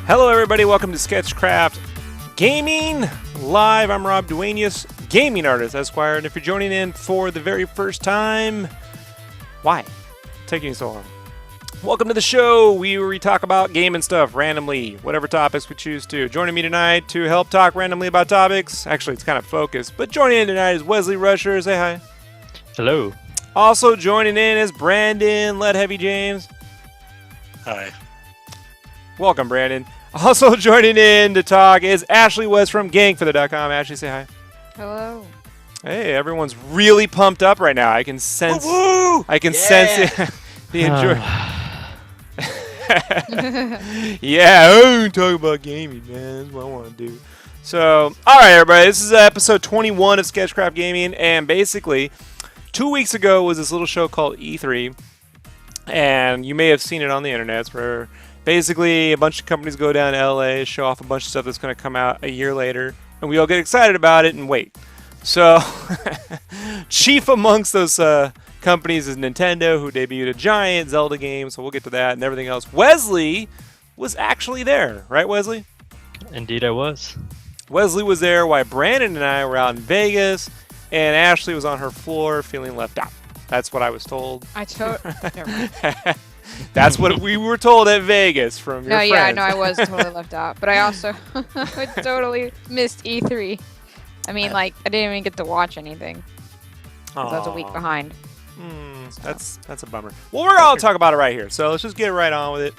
Hello, everybody. Welcome to SketchCraft Gaming Live. I'm Rob Duanius, gaming artist, Esquire. And if you're joining in for the very first time, why? Taking so long. Welcome to the show where we talk about gaming stuff randomly, whatever topics we choose to. Joining me tonight to help talk randomly about topics. Actually, it's kind of focused, but joining in tonight is Wesley Rusher. Say hi. Hello. Also joining in is Brandon Lead Heavy James. Hi. Welcome, Brandon. Also joining in to talk is Ashley West from GangFeather.com. Ashley, say hi. Hello. Hey, everyone's really pumped up right now. I can sense. Woo-woo! I can sense the enjoy. Yeah, I want to talk about gaming, man. That's what I want to do. So, all right, everybody. This is episode 21 of SketchCraft Gaming, and basically, 2 weeks ago was this little show called E3, and you may have seen it on the internet. Where basically, a bunch of companies go down to LA, show off a bunch of stuff that's going to come out a year later, and we all get excited about it and wait. So, chief amongst those companies is Nintendo, who debuted a giant Zelda game, so we'll get to that and everything else. Wesley was actually there, right, Wesley? Indeed, I was. Wesley was there while Brandon and I were out in Vegas, and Ashley was on her floor feeling left out. That's what I was told. Never mind. That's what we were told at Vegas from your friends. Yeah, no, I was totally left out. But I also totally missed E3. I mean, I didn't even get to watch anything. 'Cause I was a week behind. That's a bummer. Well, we're going to talk about it right here, so let's just get right on with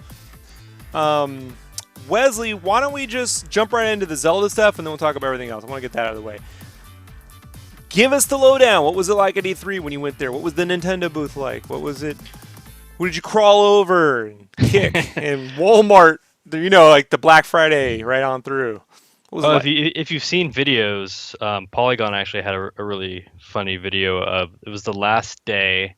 it. Wesley, why don't we just jump right into the Zelda stuff, and then we'll talk about everything else. I want to get that out of the way. Give us the lowdown. What was it like at E3 when you went there? What was the Nintendo booth like? What was it? Who did you crawl over and kick? And Walmart, like the Black Friday right on through. What was it like? If you've seen videos, Polygon actually had a really funny video of it was the last day,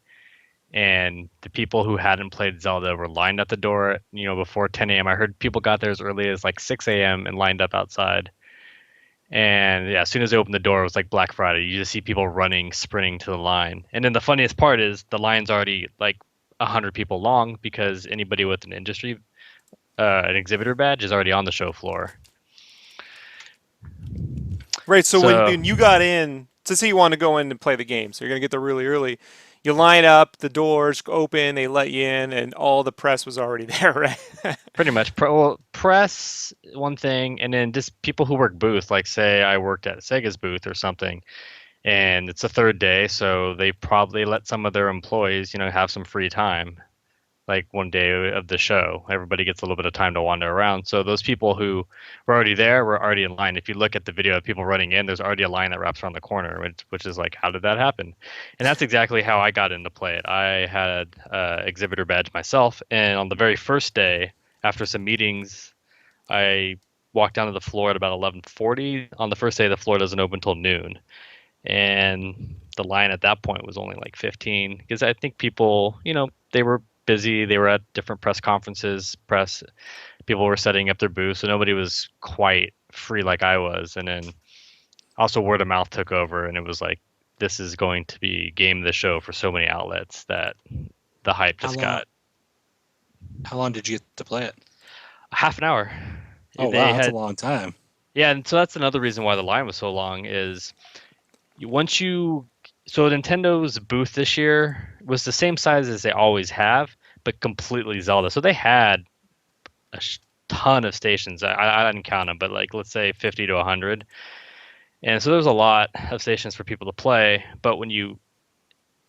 and the people who hadn't played Zelda were lined at the door. Before 10 a.m. I heard people got there as early as 6 a.m. and lined up outside. And yeah, as soon as they opened the door, it was like Black Friday. You just see people running, sprinting to the line. And then the funniest part is the line's already 100 people long because anybody with an an exhibitor badge is already on the show floor. Right, so when you got in, to say you want to go in and play the game, so you're going to get there really early, you line up, the doors open, they let you in, and all the press was already there, right? Pretty much. Press, one thing, and then just people who work booth, say I worked at Sega's booth or something, and it's the third day, so they probably let some of their employees, have some free time, one day of the show. Everybody gets a little bit of time to wander around. So those people who were already there were already in line. If you look at the video of people running in, there's already a line that wraps around the corner, which is how did that happen? And that's exactly how I got into play it. I had an exhibitor badge myself, and on the very first day, after some meetings, I walked down to the floor at about 11:40. On the first day, the floor doesn't open until noon. And the line at that point was only 15, because I think people, they were busy. They were at different press conferences. People were setting up their booths, so nobody was quite free like I was. And then also word of mouth took over, and it was this is going to be game of the show for so many outlets that the hype just got. How long did you get to play it? Half an hour. Oh, wow, that's a long time. Yeah, and so that's another reason why the line was so long is so Nintendo's booth this year was the same size as they always have, but completely Zelda. So they had a ton of stations. I didn't count them, but let's say 50 to 100. And so there was a lot of stations for people to play. But when you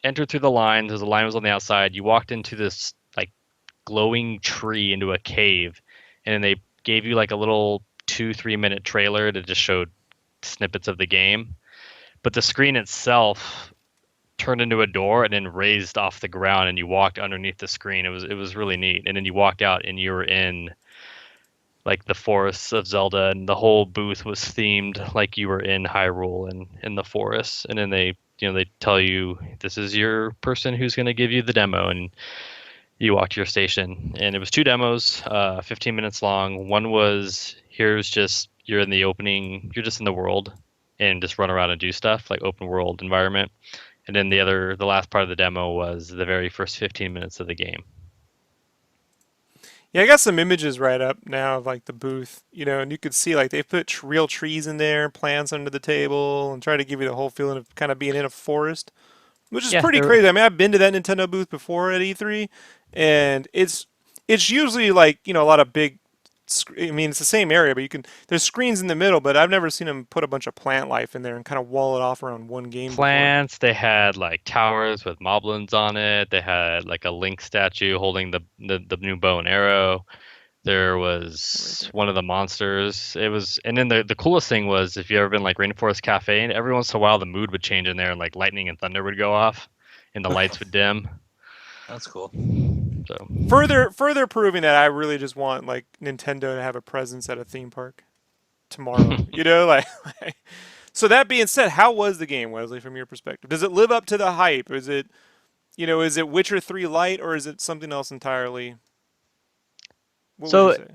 entered through the line, the line was on the outside, you walked into this glowing tree into a cave, and then they gave you a little 2-3 minute trailer that just showed snippets of the game. But the screen itself turned into a door and then raised off the ground, and you walked underneath the screen. It was really neat. And then you walked out and you were in like the forests of Zelda, and the whole booth was themed like you were in Hyrule and in the forests. And then they tell you this is your person who's going to give you the demo, and you walk to your station. And it was 2 demos, 15 minutes long. One was you're just in the world and just run around and do stuff, like open world environment. And then the last part of the demo was the very first 15 minutes of the game. Yeah, I got some images right up now of like the booth, and you could see like they put real trees in there, plants under the table, and try to give you the whole feeling of kind of being in a forest, which is pretty crazy. I mean, I've been to that Nintendo booth before at E3, and it's usually like a lot of big. I mean, it's the same area, but there's screens in the middle, but I've never seen them put a bunch of plant life in there and kind of wall it off around one game. Plants. Before. They had like towers with moblins on it. They had like a Link statue holding the new bow and arrow. There was one of the monsters. And then the coolest thing was if you ever been like Rainforest Cafe, and every once in a while the mood would change in there, and like lightning and thunder would go off, and the lights would dim. That's cool. So further proving that I really just want like Nintendo to have a presence at a theme park tomorrow. So that being said, how was the game, Wesley, from your perspective? Does it live up to the hype? Is it Witcher 3 Lite, or is it something else entirely? What would you say?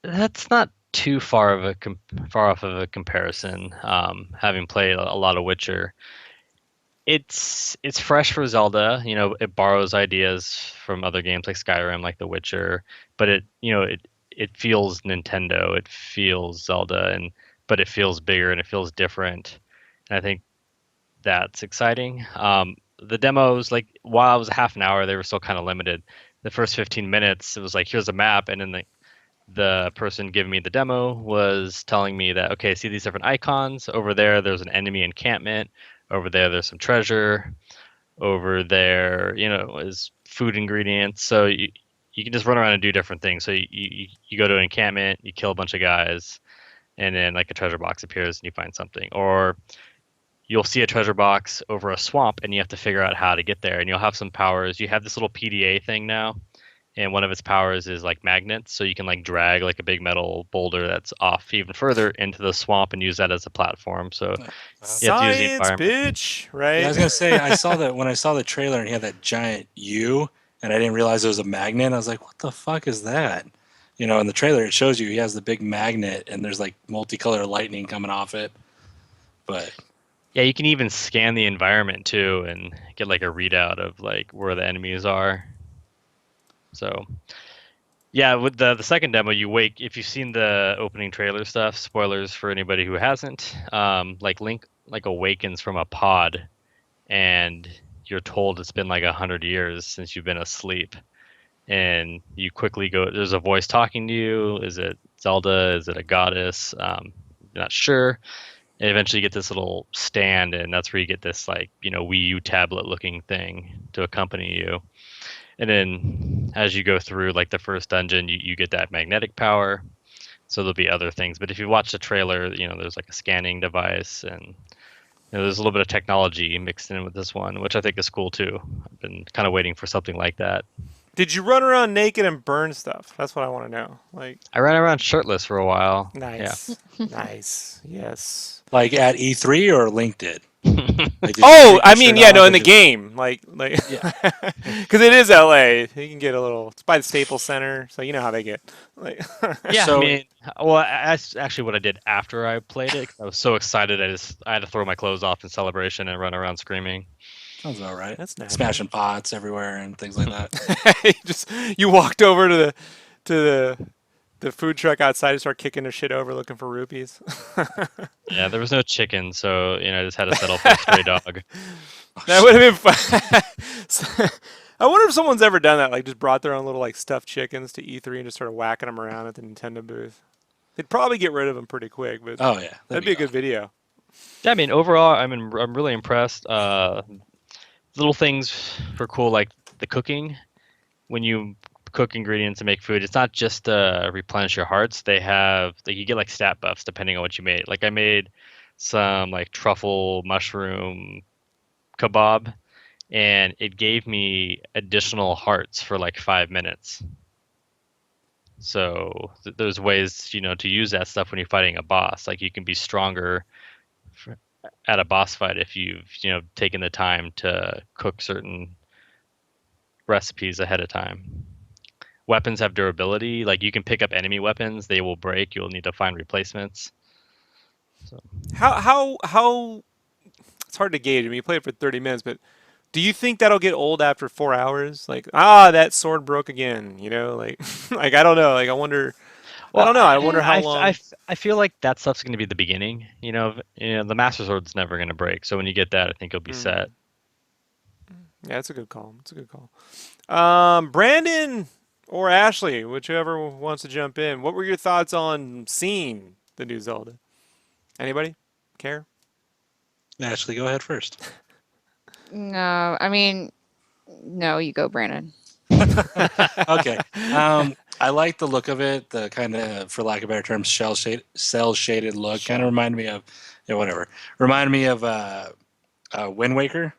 That's not too far off of a comparison. Having played a lot of Witcher. It's fresh for Zelda. It borrows ideas from other games like Skyrim, like The Witcher, but it feels Nintendo. It feels Zelda, but it feels bigger and it feels different. And I think that's exciting. The demos, like while it was a half an hour, they were still kind of limited. The first 15 minutes, it was like, here's a map, and then the person giving me the demo was telling me that, okay, see these different icons over there. There's an enemy encampment. Over there's some treasure. Over there, is food ingredients. So you can just run around and do different things. So you go to an encampment, you kill a bunch of guys, and then like a treasure box appears and you find something. Or you'll see a treasure box over a swamp and you have to figure out how to get there. And you'll have some powers. You have this little PDA thing now, and one of its powers is like magnets, so you can like drag like a big metal boulder that's off even further into the swamp and use that as a platform. So you have to use the environment. Bitch, right? Yeah, I was gonna say, I saw that when I saw the trailer and he had that giant U, and I didn't realize it was a magnet. I was like, what the fuck is that? In the trailer it shows you he has the big magnet and there's like multicolored lightning coming off it. But yeah, you can even scan the environment too and get like a readout of like where the enemies are. So, yeah, with the second demo, if you've seen the opening trailer stuff, spoilers for anybody who hasn't, like Link like awakens from a pod, and you're told it's been like 100 years since you've been asleep, and you quickly go. There's a voice talking to you. Is it Zelda? Is it a goddess? Not sure. And eventually you get this little stand, and that's where you get this like Wii U tablet looking thing to accompany you. And then as you go through like the first dungeon, you get that magnetic power. So there'll be other things. But if you watch the trailer, there's like a scanning device, and there's a little bit of technology mixed in with this one, which I think is cool too. I've been kind of waiting for something like that. Did you run around naked and burn stuff? That's what I want to know. Like, I ran around shirtless for a while. Nice. Yeah. Nice. Yes. Like at E3 or Link did? Like, I mean, yeah, no, in the game, like, yeah, because it is LA. You can get a little. It's by the Staples Center, so you know how they get. Like, yeah, so, I mean, well, that's actually what I did after I played it. 'Cause I was so excited, I had to throw my clothes off in celebration and run around screaming. Sounds all right. That's nice. Smashing pots everywhere and things like that. you walked over to the food truck outside and start kicking their shit over looking for rupees. Yeah, there was no chicken, so I just had to settle for a stray dog. That would have been fun. I wonder if someone's ever done that, like just brought their own little like stuffed chickens to E3 and just started whacking them around at the Nintendo booth. They'd probably get rid of them pretty quick, but oh yeah, that'd be a good video. Yeah, I mean, overall, I'm really impressed. Little things were cool, like the cooking. When you cook ingredients to make food, it's not just replenish your hearts. They have you get like stat buffs depending on what you made. Like I made some like truffle mushroom kebab, and it gave me additional hearts for like 5 minutes. So there's ways, to use that stuff when you're fighting a boss. Like you can be stronger at a boss fight if you've, taken the time to cook certain recipes ahead of time. Weapons have durability. Like you can pick up enemy weapons, they will break. You'll need to find replacements. So How it's hard to gauge. I mean, you play it for 30 minutes, but do you think that'll get old after 4 hours? Like, that sword broke again. Like, like I don't know. Like, I wonder. I don't know. I wonder how long. I feel like that stuff's going to be the beginning. The Master Sword's never going to break. So when you get that, I think you'll be set. Yeah, that's a good call. It's a good call. Brandon or Ashley, whichever wants to jump in. What were your thoughts on seeing the new Zelda? Anybody care? Ashley, go ahead first. No, I mean, no, you go, Brandon. Okay. I like the look of it. The kind of, for lack of a better term, cell shaded look. Kind of reminded me of, whatever. Reminded me of Wind Waker,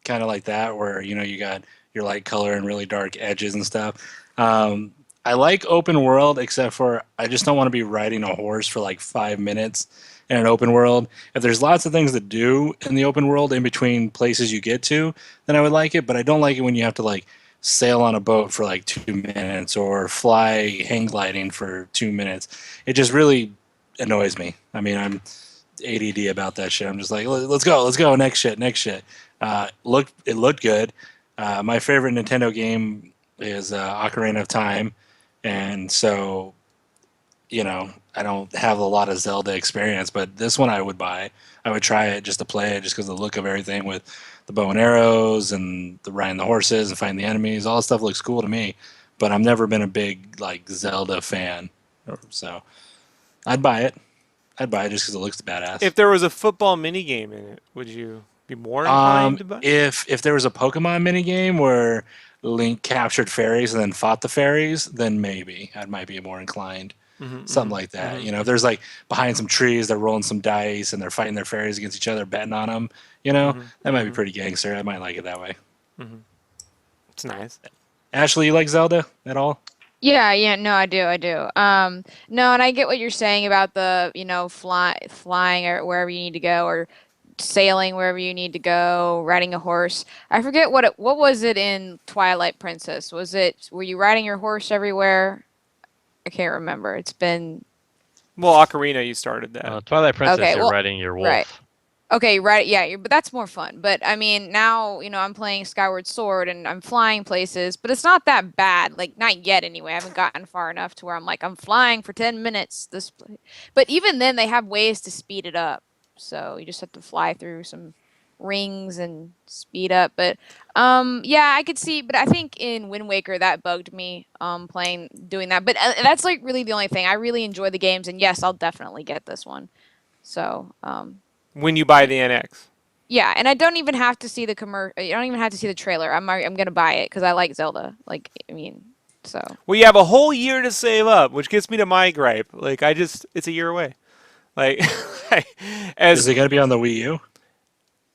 kind of like that, where you got your light color and really dark edges and stuff. I like open world, except for I just don't want to be riding a horse for like 5 minutes in an open world. If there's lots of things to do in the open world in between places you get to, then I would like it. But I don't like it when you have to like sail on a boat for like 2 minutes or fly hang gliding for 2 minutes. It just really annoys me. I mean, I'm ADD about that shit. I'm just like, let's go, next shit. It looked good. My favorite Nintendo game is Ocarina of Time, and so I don't have a lot of Zelda experience, but this one I would buy. I would try it just to play it, just because the look of everything with the bow and arrows and the riding the horses and fighting the enemies, all that stuff looks cool to me. But I've never been a big like Zelda fan, so I'd buy it. I'd buy it just because it looks badass. If there was a football mini game in it, would you be more inclined to buy? If there was a Pokemon mini game where Link captured fairies and then fought the fairies, then maybe I might be more inclined. Something like that. If there's like behind some trees, they're rolling some dice and they're fighting their fairies against each other, betting on them. That might be pretty gangster. I might like it that way. It's nice. Ashley, you like Zelda at all? Yeah, no, I do. No, and I get what you're saying about the, flying or wherever you need to go, or sailing wherever you need to go, riding a horse. I forget what was it in Twilight Princess? Were you riding your horse everywhere? I can't remember. It's been... Well, Ocarina, you started that. Twilight Princess, you're riding your wolf. Right. Okay, right. Yeah, but that's more fun. But I mean, now, I'm playing Skyward Sword and I'm flying places, but it's not that bad. Like, not yet anyway. I haven't gotten far enough to where I'm like, I'm flying for 10 minutes. But even then, they have ways to speed it up. So you just have to fly through some rings and speed up. But yeah, I could see. But I think in Wind Waker that bugged me doing that. But that's like really the only thing. I really enjoy the games, and yes, I'll definitely get this one. So when you buy the NX. Yeah, and I don't even have to see the I don't even have to see the trailer. I'm gonna buy it because I like Zelda. Like, I mean, so. Well, you have a whole year to save up, which gets me to my gripe. Like, it's a year away. Like, is it gonna be on the Wii U?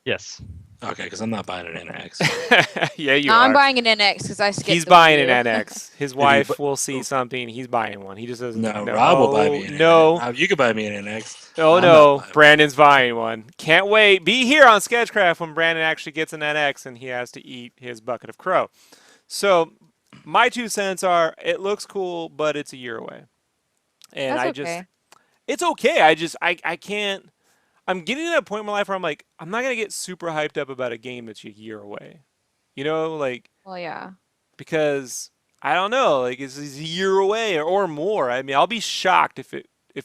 Yes. Okay, because I'm not buying an NX. Yeah, you are. I'm buying an NX because I skipped. He's buying an NX. His wife will see something. He's buying one. He just doesn't. No, Rob will buy me an NX. No, you could buy me an NX. Oh no, Brandon's buying one. Can't wait. Be here on SketchCraft when Brandon actually gets an NX and he has to eat his bucket of crow. So, my 2 cents are: it looks cool, but it's a year away. And That's okay. It's okay. I can't. I'm getting to that point in my life where I'm like, I'm not gonna get super hyped up about a game that's a year away. Like. Well, yeah. Because I don't know, like it's a year away or more. I mean, I'll be shocked if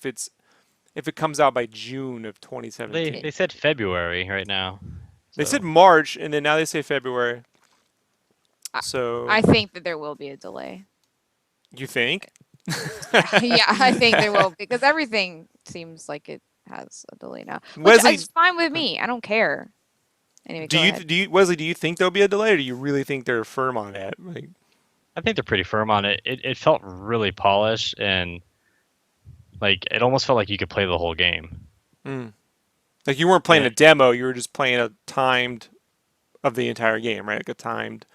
it comes out by June of 2017. They said February right now. So. They said March, and then now they say February. So I think that there will be a delay. You think? Yeah, I think there will, because everything seems like it has a delay now. Which Wesley, is fine with me. I don't care. Anyway, Wesley, do you think there'll be a delay, or do you really think they're firm on that? Like, I think they're pretty firm on it. It felt really polished, and like it almost felt like you could play the whole game. Like you weren't playing a demo; you were just playing a timed of the entire game, right? Like a timed,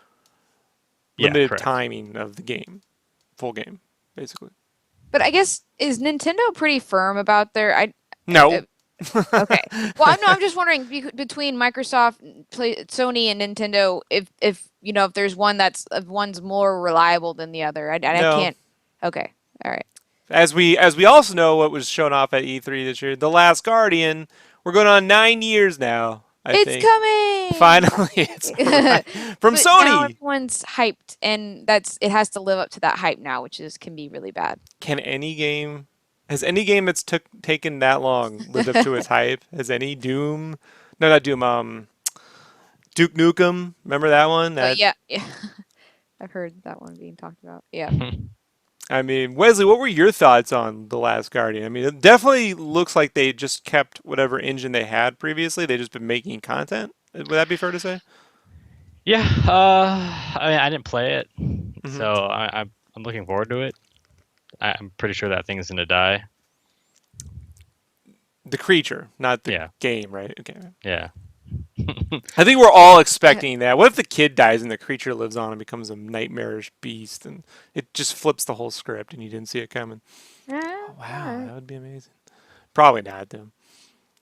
Yeah, limited correct. timing of the game, full game, basically. But I guess is Nintendo pretty firm about their No. okay. Well, I'm just wondering between Microsoft, Sony, and Nintendo, if if there's one if one's more reliable than the other. I No. can't. Okay. All right. As we also know, what was shown off at E3 this year, The Last Guardian. We're going on 9 years now. I It's think coming. finally it's from But now Sony. everyone's hyped, and it has to live up to that hype now, which can be really bad. Has any game that's taken that long lived up to its hype? Has any Doom? No, not Doom. Duke Nukem. Remember that one? But yeah, yeah. I've heard that one being talked about. Yeah. I mean, Wesley, what were your thoughts on The Last Guardian? I mean, it definitely looks like they just kept whatever engine they had previously. They just been making content. Would that be fair to say? Yeah, I mean, I didn't play it, so I'm looking forward to it. I'm pretty sure that thing's gonna die. The creature, not the Yeah. game, right? Okay. Yeah. I think we're all expecting that. What if the kid dies and the creature lives on and becomes a nightmarish beast and it just flips the whole script and you didn't see it coming? Oh, wow, that would be amazing. Probably not, though.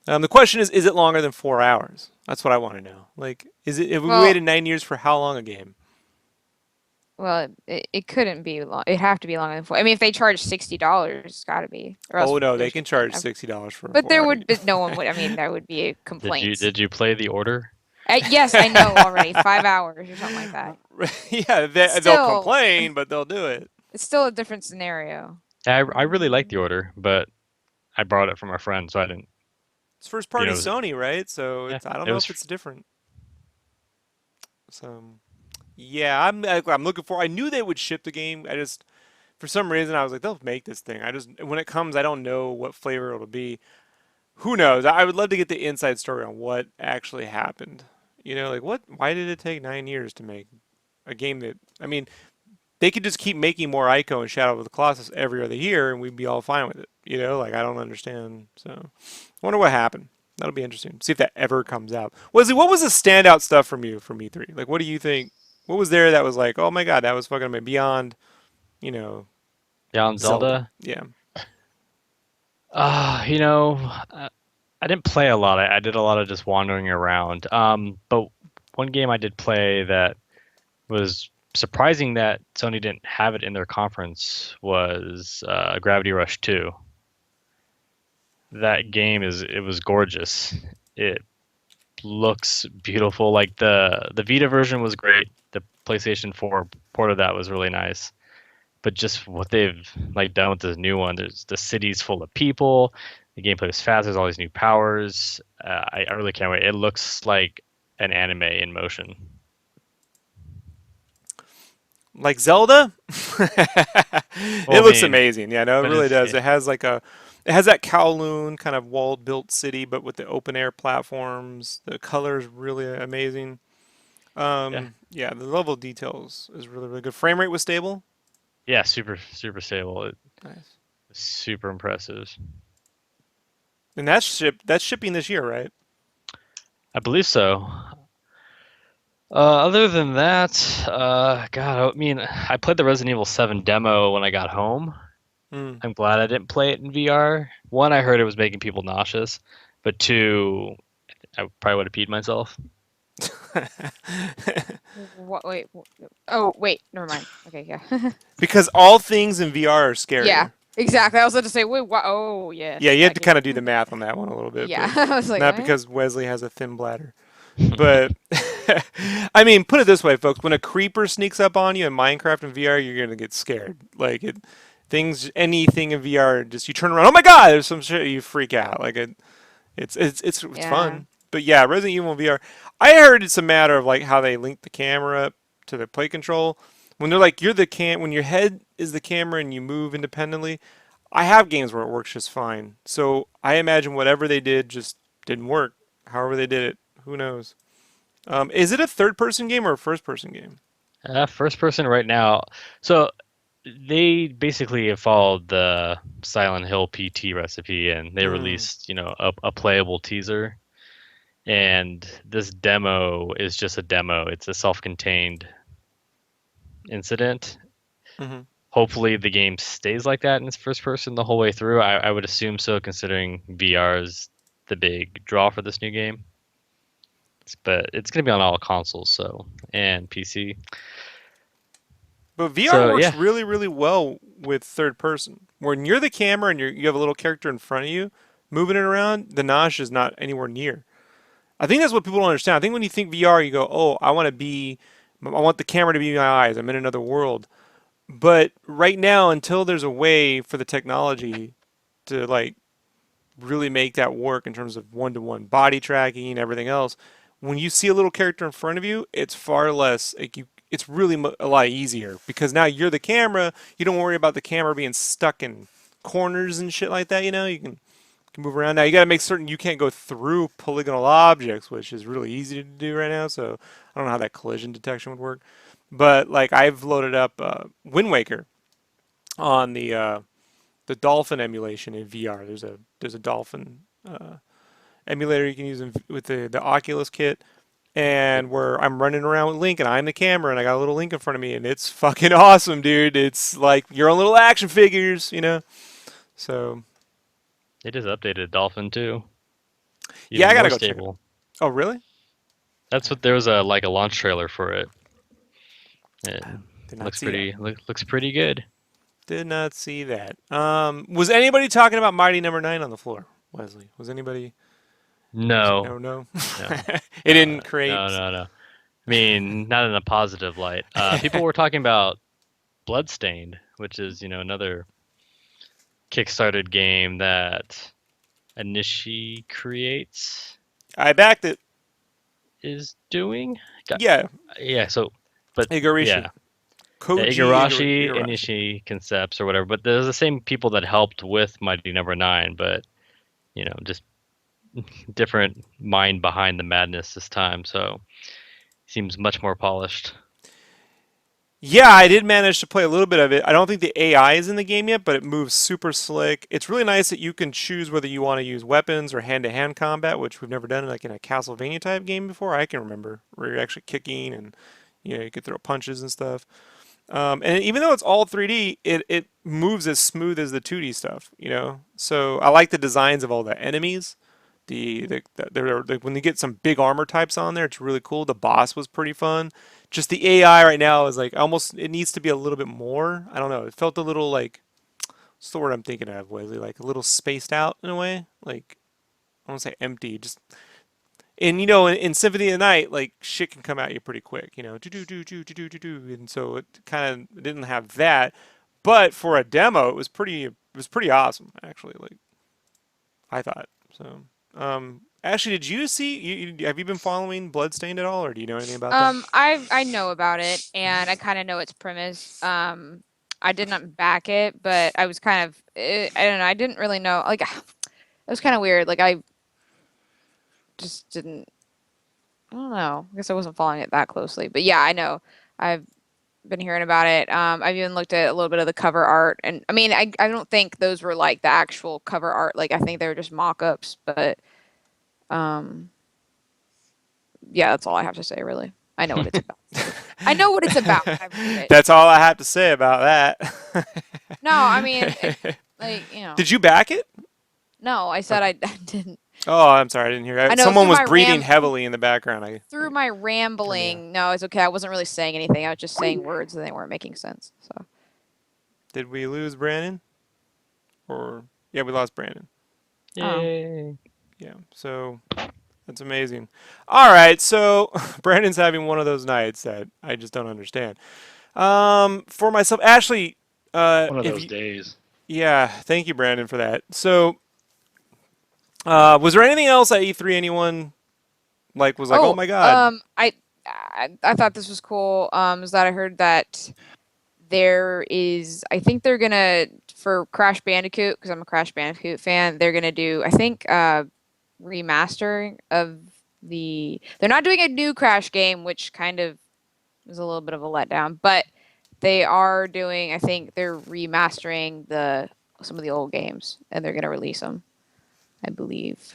The question is it longer than 4 hours? That's what I want to know. Like, if we Well- waited 9 years for how long a game? Well, it couldn't be long. It'd have to be longer than 4. I mean, if they charge $60, it's got to be. Or else Oh no, they there's- can charge $60 for. But there 4 would no one would. I mean, there would be complaints. Did you play The Order? Yes, I know already. 5 hours or something like that. Yeah, they'll Still. complain, but they'll do it. It's still a different scenario. I really like The Order, but I borrowed it from a friend, so I didn't. It's first party You know, Sony, right? So Yeah, I don't it know was if it's different. So yeah, I'm looking for. I knew they would ship the game. I just for some reason I was like they'll make this thing. I just when it comes, I don't know what flavor it'll be. Who knows? I would love to get the inside story on what actually happened. You know, like what? Why did it take 9 years to make a game that? I mean, they could just keep making more Ico and Shadow of the Colossus every other year, and we'd be all fine with it. You know, like I don't understand. So, I wonder what happened. That'll be interesting. See if that ever comes out. Wesley, what was the standout stuff from you from E3? Like, what do you think? What was there that was like, oh my god, that was fucking amazing. Beyond, you know, Beyond Zelda. Yeah. You know, I didn't play a lot. I did a lot of just wandering around. But one game I did play that was surprising that Sony didn't have it in their conference was Gravity Rush 2. That game it was gorgeous. It looks beautiful. Like the Vita version was great. The PlayStation 4 port of that was really nice. But just what they've like done with this new one, the city's full of people. The gameplay is fast. There's all these new powers. I really can't wait. It looks like an anime in motion. Like Zelda? Well, It looks amazing. Yeah, no, it but really it's- does. It has that Kowloon kind of wall-built city, but with the open-air platforms. The color is really amazing. Yeah, the level of details is really, really good. Frame rate was stable. Yeah, super stable. Nice. Super impressive. And that's shipping this year, right? I believe so. Other than that, God, I mean, I played the Resident Evil 7 demo when I got home. Mm. I'm glad I didn't play it in VR. One, I heard it was making people nauseous, but two, I probably would have peed myself. Wait. Oh, wait. Never mind. Okay, yeah. Because all things in VR are scary. Yeah, exactly. I was about to say, wait, what? Oh, yeah. Yeah, you had that to kind of do the math on that one a little bit. Yeah, but I was like, not what? because Wesley has a thin bladder. But I mean, put it this way, folks: when a creeper sneaks up on you in Minecraft and VR, you're gonna get scared. Like anything in VR, just you turn around, oh my god, there's some shit, you freak out. Like it's Yeah. fun. But yeah, Resident Evil VR. I heard it's a matter of like how they link the camera up to the play control. When they're like when your head is the camera and you move independently. I have games where it works just fine. So I imagine whatever they did just didn't work. However they did it, who knows? Is it a third-person game or a first-person game? First person right now. So they basically have followed the Silent Hill PT recipe, and they released, a playable teaser. And this demo is just a demo. It's a self-contained incident. Mm-hmm. Hopefully the game stays like that in its first person the whole way through. I would assume so, considering VR is the big draw for this new game. But it's going to be on all consoles, so, and PC. But VR So, works yeah. really, really well with third person. When you're the camera and you have a little character in front of you, moving it around, the nausea is not anywhere near. I think that's what people don't understand. I think when you think VR, you go, "Oh, I want the camera to be my eyes. I'm in another world." But right now, until there's a way for the technology to like really make that work in terms of one-to-one body tracking and everything else, when you see a little character in front of you, it's far less like you. It's really a lot easier because now you're the camera. You don't worry about the camera being stuck in corners and shit like that. You can move around. Now you got to make certain you can't go through polygonal objects, which is really easy to do right now. So I don't know how that collision detection would work. But like I've loaded up Wind Waker on the Dolphin emulation in VR. There's a Dolphin emulator you can use with the Oculus kit, and where I'm running around with Link and I'm the camera and I got a little Link in front of me and it's fucking awesome, dude. It's like your own little action figures. So They just updated Dolphin too. yeah, I gotta more go check it. stable. Oh really? That's what there was a launch trailer for it. It Did not looks see pretty looks pretty good. Did not see that. Was anybody talking about Mighty Number 9 on the floor, Wesley? Was anybody? No, No. no, It didn't create. no. I mean, not in a positive light. People were talking about Bloodstained, which is another Kickstarted game that Anishi Creates I backed it. is doing. Yeah, So, but Igarashi. yeah, Koji Igarashi, Igarashi. Anishi Concepts or whatever. But there's the same people that helped with Mighty Number 9, but just different mind behind the madness this time. So seems much more polished. Yeah, I did manage to play a little bit of it. I don't think the AI is in the game yet, but it moves super slick. It's really nice that you can choose whether you want to use weapons or hand-to-hand combat, which we've never done like in a Castlevania type game before. I can remember where you're actually kicking and you could throw punches and stuff. And even though it's all 3D, it moves as smooth as the 2D stuff. So I like the designs of all the enemies. They're when you get some big armor types on there, it's really cool. The boss was pretty fun. Just the AI right now is like almost it needs to be a little bit more. I don't know. It felt a little like what's the word I'm thinking of, Wesley? Like a little spaced out in a way. Like I don't want to say empty. Just in Symphony of the Night, like shit can come at you pretty quick. Do, and so it kind of didn't have that. But for a demo, it was pretty awesome actually. Like I thought so. Ashley, did you see? Have you been following Bloodstained at all, or do you know anything about that? I know about it, and I kind of know its premise. I did not back it, but I was kind of I don't know. I didn't really know. Like, it was kind of weird. Like, I just didn't. I don't know. I guess I wasn't following it that closely, but yeah, I know. I've been hearing about it. I've even looked at a little bit of the cover art, and I mean, I don't think those were like the actual cover art. Like, I think they were just mock-ups, but. Yeah, that's all I have to say, really. I know what it's about. I know what it's about. That's all I have to say about that. No, I mean, Did you back it? No, I said I didn't. Oh, I'm sorry, I didn't hear. I know, Someone through was my breathing heavily in the background. Through my rambling, no, it's okay. I wasn't really saying anything. I was just saying words and they weren't making sense. So. Did we lose Brandon? Yeah, we lost Brandon. Yay. Yeah, so that's amazing. All right, so Brandon's having one of those nights that I just don't understand. For myself, Ashley. One of those days. Yeah, thank you, Brandon, for that. So, was there anything else at E3 anyone was like, oh my god? I thought this was cool. Is that I heard that there is, I think they're gonna, for Crash Bandicoot, because I'm a Crash Bandicoot fan, they're gonna do, I think, remastering of they're not doing a new Crash game, which kind of is a little bit of a letdown, but they are doing, I think they're remastering some of the old games, and they're gonna release them, I believe.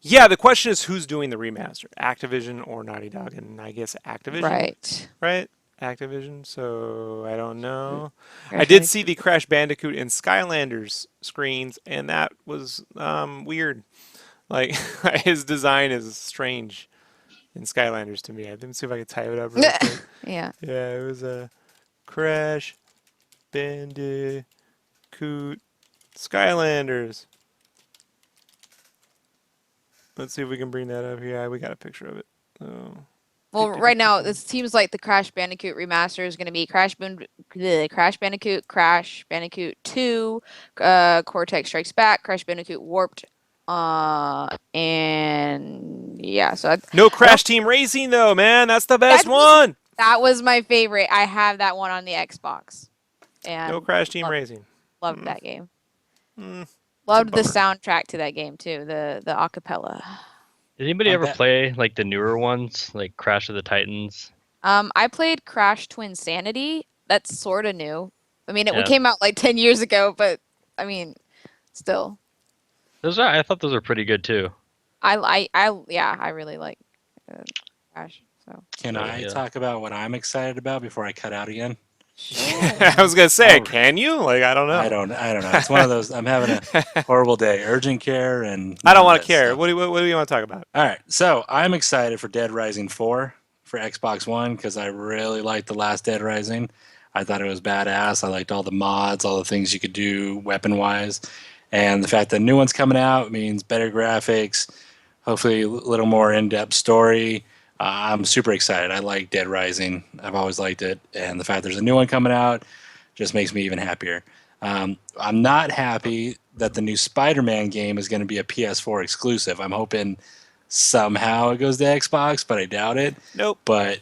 Yeah, the question is who's doing the remaster, Activision or Naughty Dog, and I guess Activision, Right. right? Activision. So I don't know. I Crash did see Bandicoot. the Crash Bandicoot and Skylanders screens, and that was weird. Like his design is strange in Skylanders to me. Let me see if I can type it up real quick. Yeah. Yeah, it was a Crash Bandicoot Skylanders. Let's see if we can bring that up. Yeah, we got a picture of it. So, Well, right now it seems like the Crash Bandicoot remaster is going to be Crash Bandicoot, Crash Bandicoot 2, Cortex Strikes Back, Crash Bandicoot Warped, and yeah. So no Crash Team Racing though, man. That's the best That was- one. that was my favorite. I have that one on the Xbox, and No Crash Team Racing. loved that game. Mm, Loved the bummer. soundtrack to that game too. The acapella. Did anybody On ever that- play like the newer ones, like Crash of the Titans? I played Crash Twin Sanity. That's sort of new. I mean, it Yeah. came out like 10 years ago, but I mean, still. I thought those were pretty good too. Yeah, I really like Crash. So Can I Yeah. talk about what I'm excited about before I cut out again? I was gonna say, Oh. can you? Like, I don't know. I don't know. It's one of those. I'm having a horrible day. Urgent care and. I don't none of want that to care. stuff. What do you want to talk about? All right, so I'm excited for Dead Rising 4 for Xbox One because I really liked the last Dead Rising. I thought it was badass. I liked all the mods, all the things you could do weapon wise, and the fact that new one's coming out means better graphics, hopefully a little more in-depth story. I'm super excited. I like Dead Rising. I've always liked it, and the fact there's a new one coming out just makes me even happier. I'm not happy that the new Spider-Man game is going to be a PS4 exclusive. I'm hoping somehow it goes to Xbox, but I doubt it. Nope. But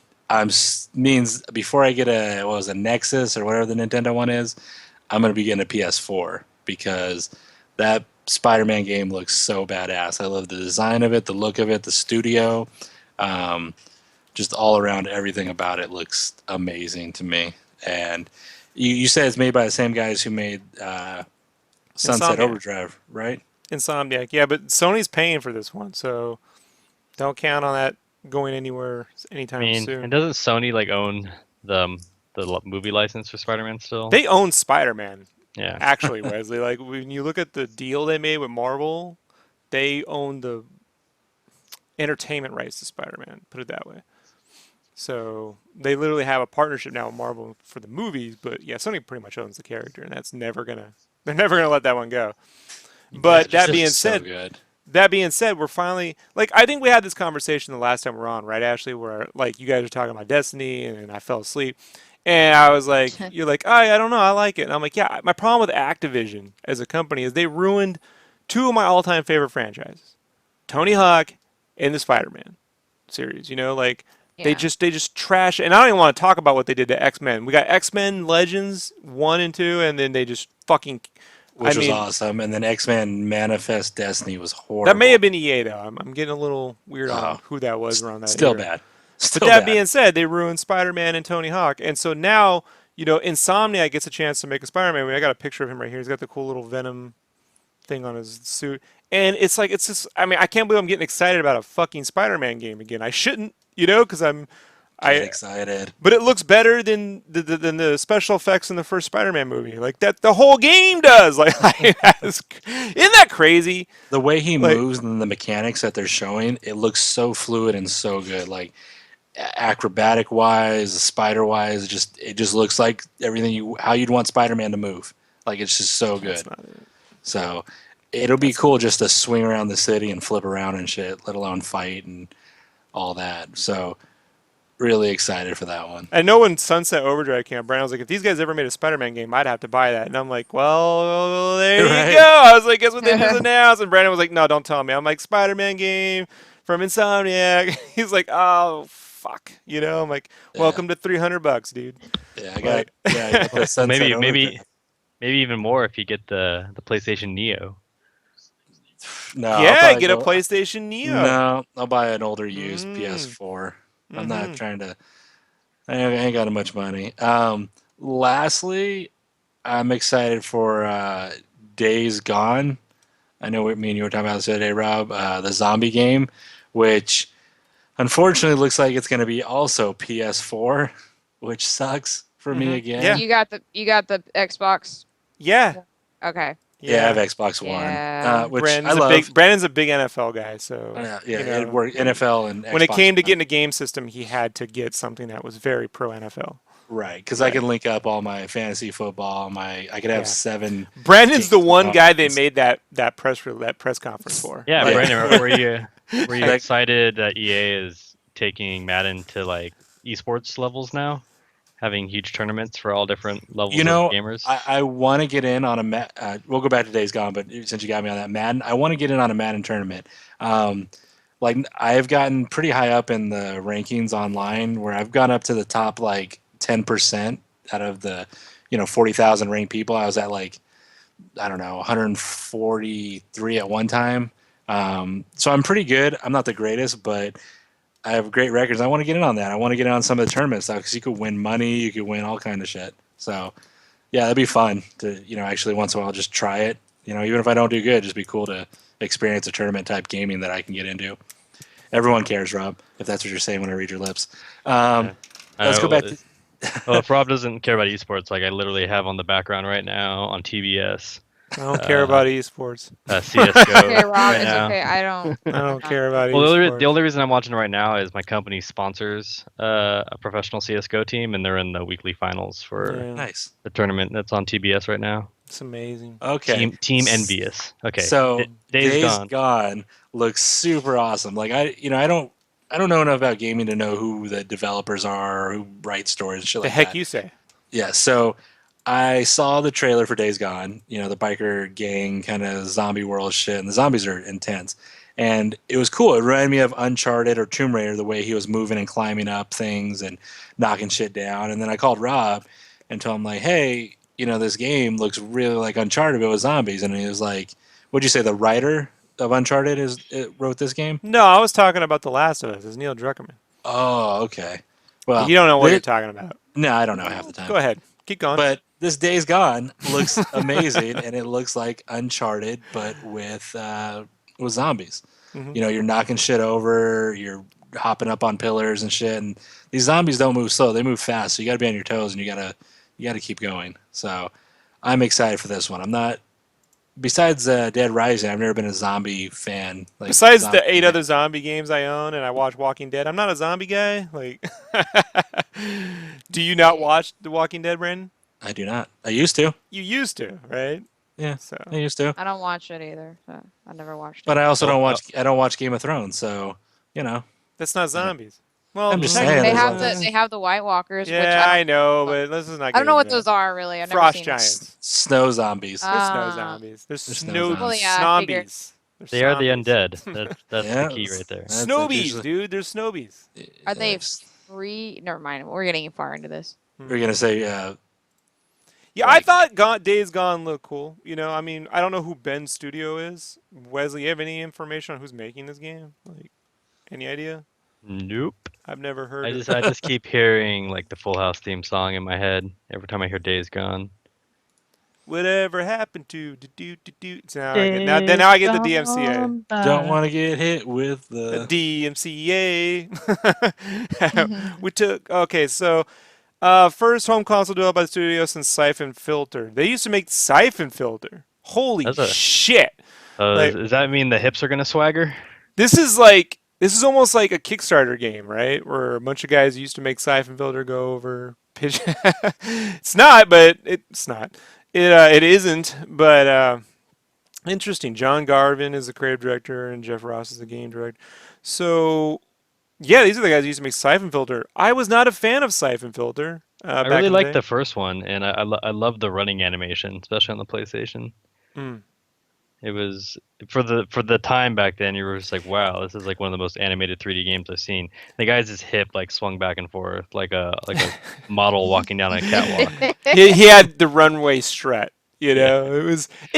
means before I get a Nexus or whatever the Nintendo one is, I'm going to be getting a PS4 because that Spider-Man game looks so badass. I love the design of it, the look of it, the studio. Just all around everything about it looks amazing to me. And you said it's made by the same guys who made Sunset Insomniac. Overdrive, right? Insomniac. Yeah, but Sony's paying for this one, so don't count on that going anywhere I anytime mean, soon. and doesn't Sony like own the movie license for Spider-Man still? They own Spider-Man, Yeah. actually, Wesley. Like when you look at the deal they made with Marvel, they own the entertainment rights to Spider-Man. Put it that way. So they literally have a partnership now with Marvel for the movies, but yeah, Sony pretty much owns the character, and they're never gonna let that one go. But Yeah, that being just so said, good. we're finally like I think we had this conversation the last time we were on, right, Ashley? Where like you guys were talking about Destiny, and I fell asleep, and I was like, "You're like, I don't know, I like it," and I'm like, "Yeah." My problem with Activision as a company is they ruined two of my all-time favorite franchises, Tony Hawk and the Spider-Man series. You know, like they Yeah. just trash. And I don't even want to talk about what they did to X-Men. We got X-Men Legends 1 and 2, and then they just fucking. Which I was mean, awesome. And then X-Men Manifest Destiny was horrible. that may have been EA though. I'm getting a little weird on Oh. who that was around that. Still era. bad. But Still that bad. being said, they ruined Spider-Man and Tony Hawk, and so now Insomniac gets a chance to make a Spider-Man. I mean, I got a picture of him right here. He's got the cool little Venom thing on his suit, and it's just. I mean, I can't believe I'm getting excited about a fucking Spider-Man game again. I shouldn't, because I'm. Get excited. But it looks better than the special effects in the first Spider-Man movie. Like that, the whole game does. Like, isn't that crazy? The way he Like- moves and the mechanics that they're showing, it looks so fluid and so good. Like acrobatic wise, spider wise, it just looks like everything how you'd want Spider-Man to move. Like it's just so good. That's not it. So it'll be cool just to swing around the city and flip around and shit, let alone fight and all that. So really excited for that one. I know when Sunset Overdrive came out, Brandon was like, if these guys ever made a Spider-Man game, I'd have to buy that. And I'm like, well, there Right. you go. I was like, guess what they just announced? And Brandon was like, no, don't tell me. I'm like, Spider-Man game from Insomniac. He's like, oh, fuck. I'm like, welcome to $300, dude. Yeah, I got the Sunset maybe Overdrive. maybe even more if you get the PlayStation Neo. No, I'll Yeah, probably get a go- PlayStation Neo. No, I'll buy an older used Mm. PS4. I'm Mhm. not trying to. I ain't got much money. Lastly, I'm excited for Days Gone. I know what me and you were talking about this other day, Rob. The zombie game, which unfortunately looks like it's going to be also PS4, which sucks for me again. Yeah. You got the Xbox. Yeah. Okay. Yeah, I have Yeah. Xbox Yeah. One, which Brandon's I love. Brandon's a big NFL guy, so Yeah, you know, it worked. NFL and when it Xbox came to One. getting a game system, he had to get something that was very pro NFL. Right, because I can link up all my fantasy football. I could have 7. Brandon's the games one on guy they offense. made that press conference for. Yeah, Like- Brandon, were you Like- excited that EA is taking Madden to like esports levels now, having huge tournaments for all different levels You know, of gamers? I want to get in on a. We'll go back to Days Gone, but since you got me on that Madden, I want to get in on a Madden tournament. Like I have gotten pretty high up in the rankings online, where I've gone up to the top like 10% out of the 40,000 ranked people. I was at like, I don't know, 143 at one time. So I'm pretty good. I'm not the greatest, but I have great records. I want to get in on that. I want to get in on some of the tournaments because you could win money, you could win all kind of shit. So yeah, that'd be fun to actually once in a while just try it. Even if I don't do good, just be cool to experience a tournament type gaming that I can get into. Everyone cares, Rob, if that's what you're saying when I read your lips. Let's go back to. Well, if Rob doesn't care about esports, like I literally have on the background right now on TBS, I don't care about esports. CS:GO. Okay, Rob, right it's now. okay. I don't. I don't care about Well, esports. the only reason I'm watching right now is my company sponsors a professional CS:GO team, and they're in the weekly finals for Yeah, Nice. the tournament that's on TBS right now. it's amazing. Okay. Team Envious. Okay. So Days Gone. Gone looks super awesome. Like I don't know enough about gaming to know who the developers are or who write stories and shit The like heck that. you say? Yeah. So I saw the trailer for Days Gone. The biker gang kind of zombie world shit, and the zombies are intense. And it was cool. It reminded me of Uncharted or Tomb Raider, the way he was moving and climbing up things and knocking shit down. And then I called Rob and told him like, hey, this game looks really like Uncharted but with zombies. And he was like, what'd you say? The writer of Uncharted wrote this game? No, I was talking about The Last of Us. It's Neil Druckmann. Oh, okay. Well, You don't know what you're talking about. No, I don't know half the time. Go ahead. Keep going. But this Days Gone looks amazing, and it looks like Uncharted, but with zombies. Mhm. You're knocking shit over, you're hopping up on pillars and shit, and these zombies don't move slow; they move fast. So you got to be on your toes, and you gotta keep going. So I'm excited for this one. I'm not. Besides Dead Rising, I've never been a zombie fan. Like, Besides zombie the 8 other zombie games I own and I watch Walking Dead, I'm not a zombie guy. Like, do you not watch The Walking Dead, Brandon? I do not. I used to. You used to, right? Yeah, So I used to. I don't watch it either. So I never watched But it. I also Well, don't watch. I don't watch Game of Thrones, so that's not zombies. Well, I'm just technically- saying, They have there's they have the White Walkers. which Yeah, I I know, but this is not. don't know getting what into those that. are really. I've Frost never seen. giants. snow zombies. There's snow Ah. zombies. There's There's snow snow zombies. Well, yeah, I figured. snobbies. There's They are the snobbies. undead. That's Yeah, the key right there. that's Snowbies, usually- dude. There's snowbies. Are they Yes. free? Never mind. We're getting far into this. We're gonna say Yeah, I thought Days Gone looked cool. I mean, I don't know who Ben's studio is. Wesley, you have any information on who's making this game? Like, any idea? Nope. I've never heard. I just keep hearing like the Full House theme song in my head every time I hear Days Gone. Whatever happened to do. So now I get the DMCA. don't want to get hit with The the. DMCA. We took so first home console developed by the studio since Siphon Filter. They used to make Siphon Filter. Holy That's a- shit! Like- Does that mean the hips are gonna swagger? This is almost like a Kickstarter game, right? Where a bunch of guys used to make Siphon Filter go over pitch. It's not, but it's not. It isn't, but interesting. John Garvin is the creative director, and Jeff Ross is the game director. So, yeah, these are the guys who used to make Siphon Filter. I was not a fan of Siphon Filter. I back really in liked day. the first one, and I love the running animation, especially on the PlayStation. Mm. It was for the time back then. You were just like, wow, this is like one of the most animated 3D games I've seen. The guy's hip like swung back and forth like a model walking down a catwalk. he had the runway strut. It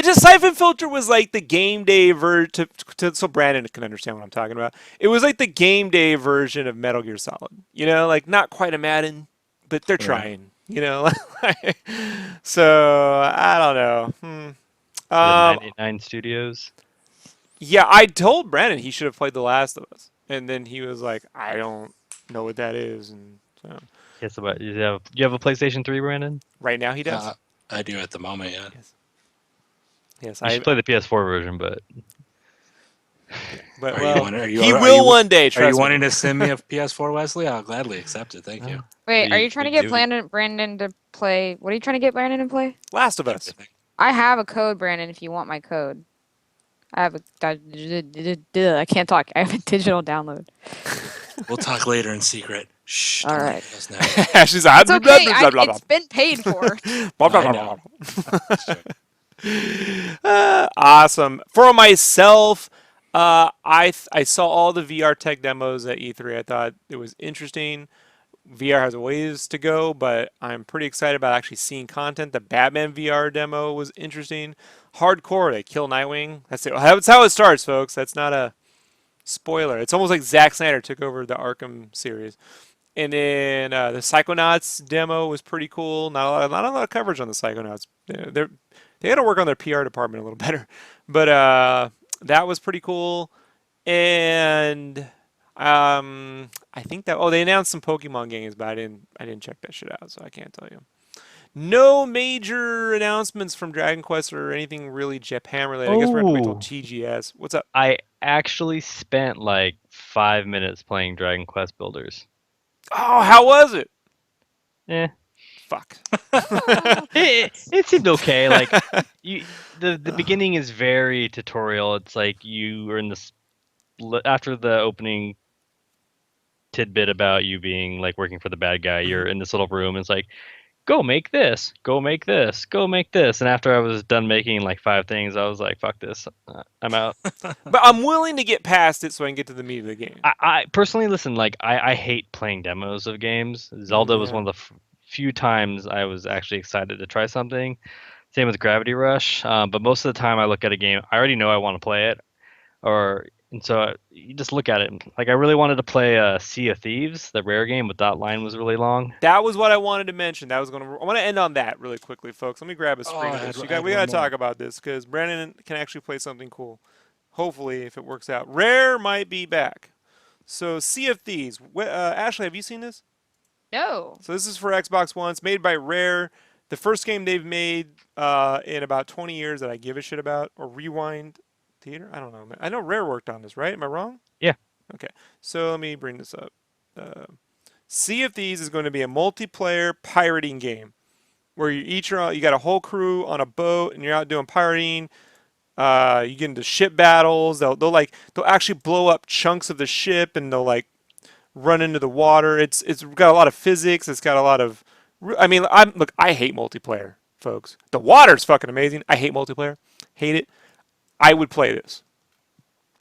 just Siphon Filter was like the game day version so Brandon can understand what I'm talking about. It was like the game day version of Metal Gear Solid. Like not quite a Madden, but they're trying. So I don't know. The 99 Studios. Yeah, I told Brandon he should have played The Last of Us, and then he was like, "I don't know what that is," and so Yes, about you have a PlayStation 3, Brandon? right now he does. I do at the moment, yeah. Yes, yes, You should play the PS4 version, but but Are you well, wanting? he will one day. Are Trust you me. wanting to send me a PS4, Wesley? I'll gladly accept it. Thank you. Wait, are you trying to get do- Brandon to play? What are you trying to get Brandon to play? Last of Us. Everything. I have a code, Brandon. If you want my code, I have I can't talk. I have a digital download. We'll talk later in secret. Shh. All Don't let right. us know. She's like, It's okay. It's been paid for. blah, blah, I blah, know. blah, blah. Awesome. For myself, I saw all the VR tech demos at E3. I thought it was interesting. VR has a ways to go, but I'm pretty excited about actually seeing content. The Batman VR demo was interesting. Hardcore, they kill Nightwing. That's it. That's how it starts, folks. That's not a spoiler. It's almost like Zack Snyder took over the Arkham series. And then the Psychonauts demo was pretty cool. Not a lot of coverage on the Psychonauts. They got to work on their PR department a little better. But that was pretty cool. And I think that they announced some Pokemon games, but I didn't check that shit out, so I can't tell you. No major announcements from Dragon Quest or anything really Japan related. I guess we're gonna wait till Oh. TGS. What's up? I actually spent like 5 minutes playing Dragon Quest Builders. Oh, how was it? Eh. Fuck. It seemed okay. Like the beginning is very tutorial. It's like you are in this after the opening tidbit about you being like working for the bad guy. You're in this little room. And it's like, go make this, go make this, go make this. And after I was done making like 5 things, I was like, fuck this, I'm out. But I'm willing to get past it so I can get to the meat of the game. I personally listen. Like I hate playing demos of games. Zelda was Yeah. one of the few times I was actually excited to try something. Same with Gravity Rush. But most of the time, I look at a game, I already know I want to play it, and so you just look at it. Like I really wanted to play Sea of Thieves, the rare game, but that line was really long. That was what I wanted to mention. I want to end on that really quickly, folks. Let me grab a Oh, screen I of this. had We got one to talk more. about this because Brandon can actually play something cool. Hopefully, if it works out. Rare might be back. So, Sea of Thieves. Ashley, have you seen this? No. So this is for Xbox One. It's made by Rare. The first game they've made in about 20 years that I give a shit about. Or Rewind Theater? I don't know. I know Rare worked on this, right? Am I wrong? Yeah. Okay. So let me bring this up. Sea of Thieves is going to be a multiplayer pirating game where you got a whole crew on a boat and you're out doing pirating. You get into ship battles. They'll actually blow up chunks of the ship and they'll like run into the water. It's got a lot of physics. It's got a lot of. I mean, I hate multiplayer, folks. The water's fucking amazing. I hate multiplayer. Hate it. I would play this.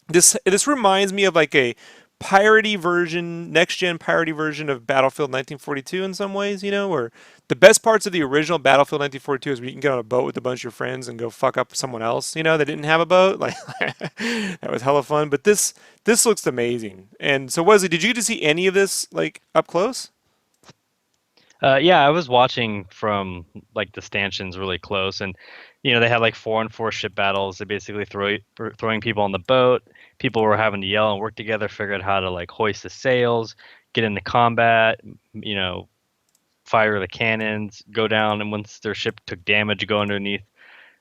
This reminds me of like a piratey version, next gen piratey version of Battlefield 1942 in some ways. Where the best parts of the original Battlefield 1942 is where you can get on a boat with a bunch of your friends and go fuck up someone else. That didn't have a boat. Like that was hella fun. But this looks amazing. And so, Wesley, did you get to see any of this like up close? Yeah, I was watching from like the stanchions really close, and they had like 4-on-4 ship battles. They basically throwing people on the boat. People were having to yell and work together, figure out how to like hoist the sails, get into combat. Fire the cannons, go down, and once their ship took damage, go underneath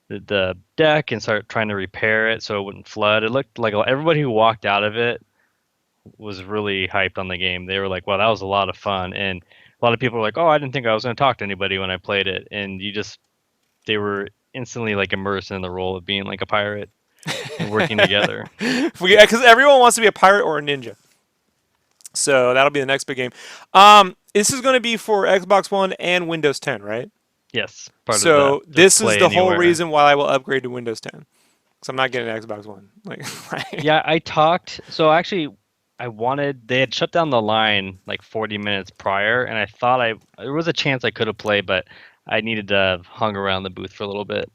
the deck and start trying to repair it so it wouldn't flood. It looked like everybody who walked out of it was really hyped on the game. They were like, "Wow, that was a lot of fun." And a lot of people were like, "Oh, I didn't think I was going to talk to anybody when I played it." And they were instantly like immersed in the role of being like a pirate and working together. Because everyone wants to be a pirate or a ninja. So that'll be the next big game. This is going to be for Xbox One and Windows 10, right? Yes. So this is Play the whole Anywhere. reason why I will upgrade to Windows 10. Because I'm not getting an Xbox One. Yeah, I talked. So actually, they had shut down the line like 40 minutes prior, and I thought there was a chance I could have played, but I needed to have hung around the booth for a little bit.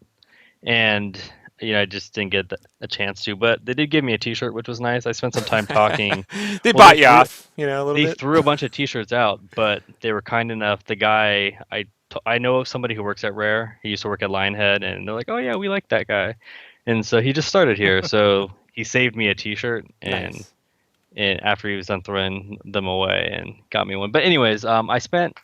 And, I just didn't get a chance to. But they did give me a T-shirt, which was nice. I spent some time talking. They bought you off, a little They bit. threw a bunch of T-shirts out, but they were kind enough. The guy, I know of somebody who works at Rare. He used to work at Lionhead, and they're like, "Oh yeah, we like that guy," and so he just started here. So he saved me a T-shirt, Nice. and after he was done throwing them away, and got me one. But anyways, I spent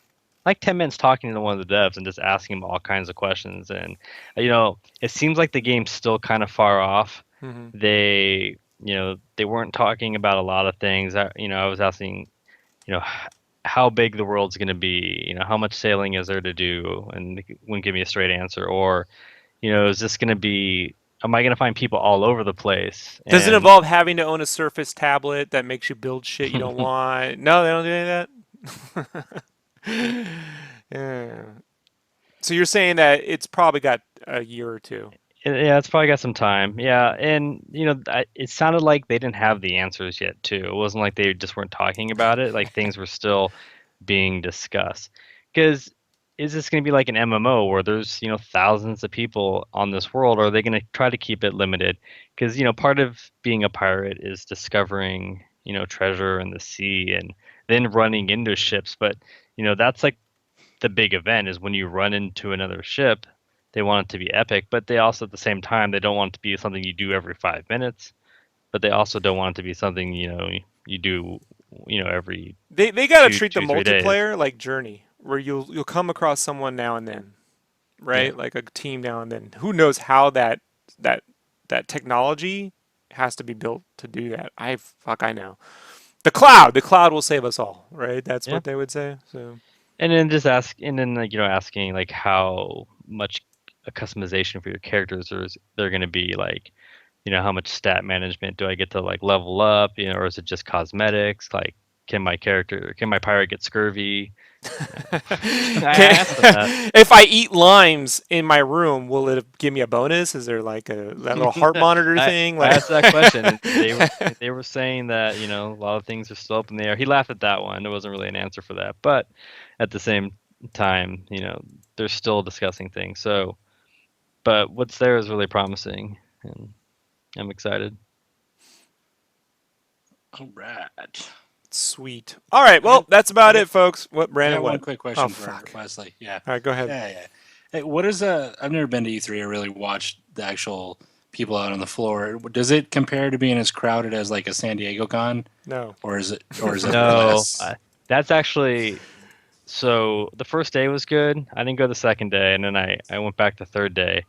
like 10 minutes talking to one of the devs and just asking him all kinds of questions. And it seems like the game's still kind of far off. Hmm. They weren't talking about a lot of things. I was asking, how big the world's going to be, how much sailing is there to do, and they wouldn't give me a straight answer. Or, is this going to be, am I going to find people all over the place? Does it And involve having to own a Surface tablet that makes you build shit you don't want? No, they don't do any of that. Yeah. So you're saying that it's probably got a year or two. yeah, it's probably got some time. Yeah, and it sounded like they didn't have the answers yet too. It wasn't like they just weren't talking about it. Like things were still being discussed. Because is this going to be like an MMO where there's thousands of people on this world, or are they going to try to keep it limited? Because part of being a pirate is discovering treasure in the sea and then running into ships. But that's like the big event is when you run into another ship. They want it to be epic, but they also at the same time they don't want it to be something you do every 5 minutes. But they also don't want it to be something you do every They gotta two treat the two 3 days. multiplayer like Journey, where you'll come across someone now and then, right? Yeah. Like a team now and then. Who knows how that that technology has to be built to do that? I know. The cloud will save us all, right? That's Yeah. what they would say. So And then asking like how much a customization for your characters is there going to be, like, how much stat management do I get to like level up, or is it just cosmetics? Like, can my pirate get scurvy? I asked them that. If I eat limes in my room, will it give me a bonus? Is there like that little heart monitor I, thing? I Like, asked that question, and they were saying that a lot of things are still up in the air. He laughed at that one. There wasn't really an answer for that, but at the same time, they're still discussing things. So, but what's there is really promising, and I'm excited. All right. sweet. All right, well, that's about it, folks. What, I Brandon? got one What? quick Oh, question for fuck. Wesley. Yeah. All right, go ahead. Yeah. Hey, what is I've never been to E3 or really watched the actual people out on the floor. Does it compare to being as crowded as like a San Diego con, No. or is it No, less? that's actually. So the first day was good. I didn't go the second day, and then I went back the third day.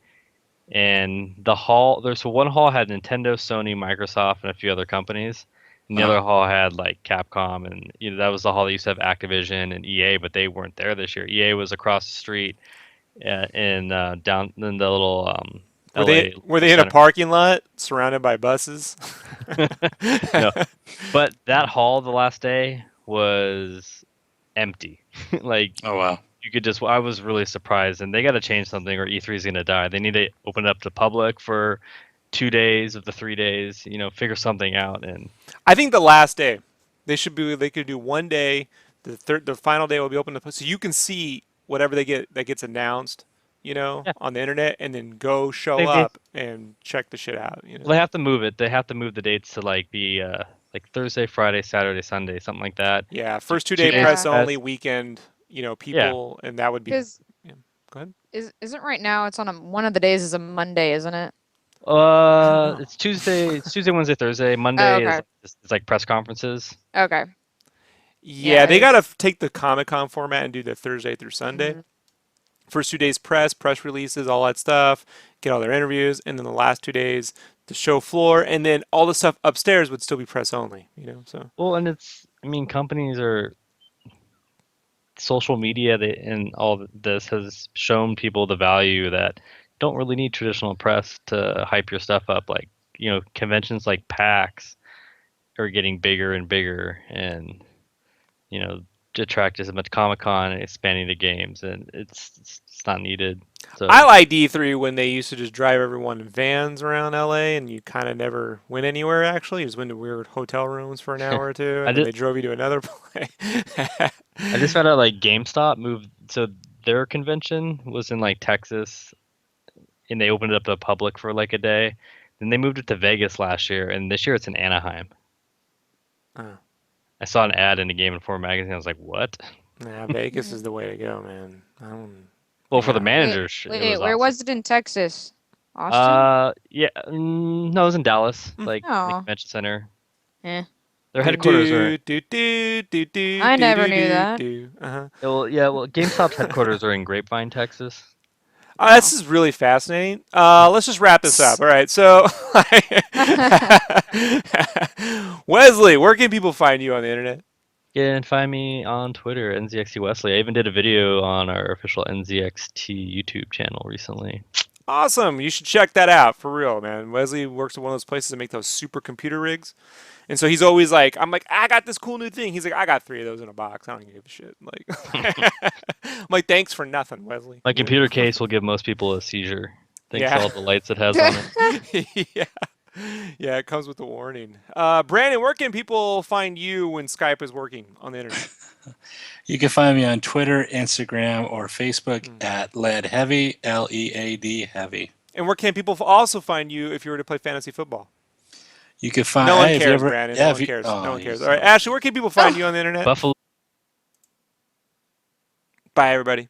And the hall, there's one hall had Nintendo, Sony, Microsoft, and a few other companies. And the Uh-huh. other hall had like Capcom, and that was the hall that used to have Activision and EA, but they weren't there this year. EA was across the street in down in the little LA Were they in a center. parking lot surrounded by buses? No, but that hall the last day was empty. Like, Oh wow. you could just, I was really surprised, and they got to change something or E3 is going to die. They need to open it up to public for 2 days of the 3 days, figure something out. And I think the last day, they could do one day. The final day will be open to, so you can see whatever that gets announced, yeah, on the internet, and then go show they up and check the shit out. well, they have to move it. They have to move the dates to like be like Thursday, Friday, Saturday, Sunday, something like that. Yeah, Do first 2 day 2 days press Yeah. only press. weekend. Yeah. People, and that would be. Because Yeah, go ahead. isn't right now it's on one of the days is a Monday, isn't it? know. It's Tuesday, Wednesday, Thursday. Oh, Monday okay. is like press conferences. Okay. Yeah, they it's- gotta take the Comic Con format and do the Thursday through Sunday. Mhm. First 2 days press releases, all that stuff, get all their interviews, and then the last 2 days the show floor, and then all the stuff upstairs would still be press only. So Well, and I mean, companies are social media, and all this has shown people the value that don't really need traditional press to hype your stuff up. Like, conventions like PAX are getting bigger and bigger, and to attract as much Comic Con and expanding the games, and it's not needed. So I like D3 when they used to just drive everyone in vans around LA, and you kind of never went anywhere. Actually, you just went to weird hotel rooms for an hour or two, I and then did. they drove you to another place. I just found out like GameStop moved, so their convention was in like Texas, and they opened it up to the public for like a day. Then they moved it to Vegas last year, and this year it's in Anaheim. Oh. I saw an ad in the Game Informer magazine. I was like, "What?" Nah, Vegas is the way to go, man. Well, for the Yeah. managers, it Wait, was where awesome. was it in Texas? Austin? Yeah, no, it was in Dallas, like the Oh. convention center. Eh. Their headquarters are. I never knew that. Uh-huh. Well, GameStop's headquarters are in Grapevine, Texas. This is really fascinating. Let's just wrap this up. All right. So, Wesley, where can people find you on the internet? Yeah, and find me on Twitter, NZXT Wesley. I even did a video on our official NZXT YouTube channel recently. Awesome. You should check that out for real, man. Wesley works at one of those places that make those supercomputer rigs. And so he's always like, I'm like, I got this cool new thing. He's like, I got 3 of those in a box. I don't give a shit. Like, I'm like, thanks for nothing, Wesley. My computer case will give most people a seizure. Thanks Yeah. to all the lights it has on it. Yeah. Yeah, it comes with a warning. Brandon, where can people find you when Skype is working on the internet? You can find me on Twitter, Instagram, or Facebook at Lead Heavy, Lead Heavy. And where can people also find you if you were to play fantasy football? You can find. No one hey, if you cares, ever- Brandon. yeah, No if one you- cares. oh, No one you cares. All son right, of a- Ashley, where can people find you on the internet? Buffalo. Bye, everybody.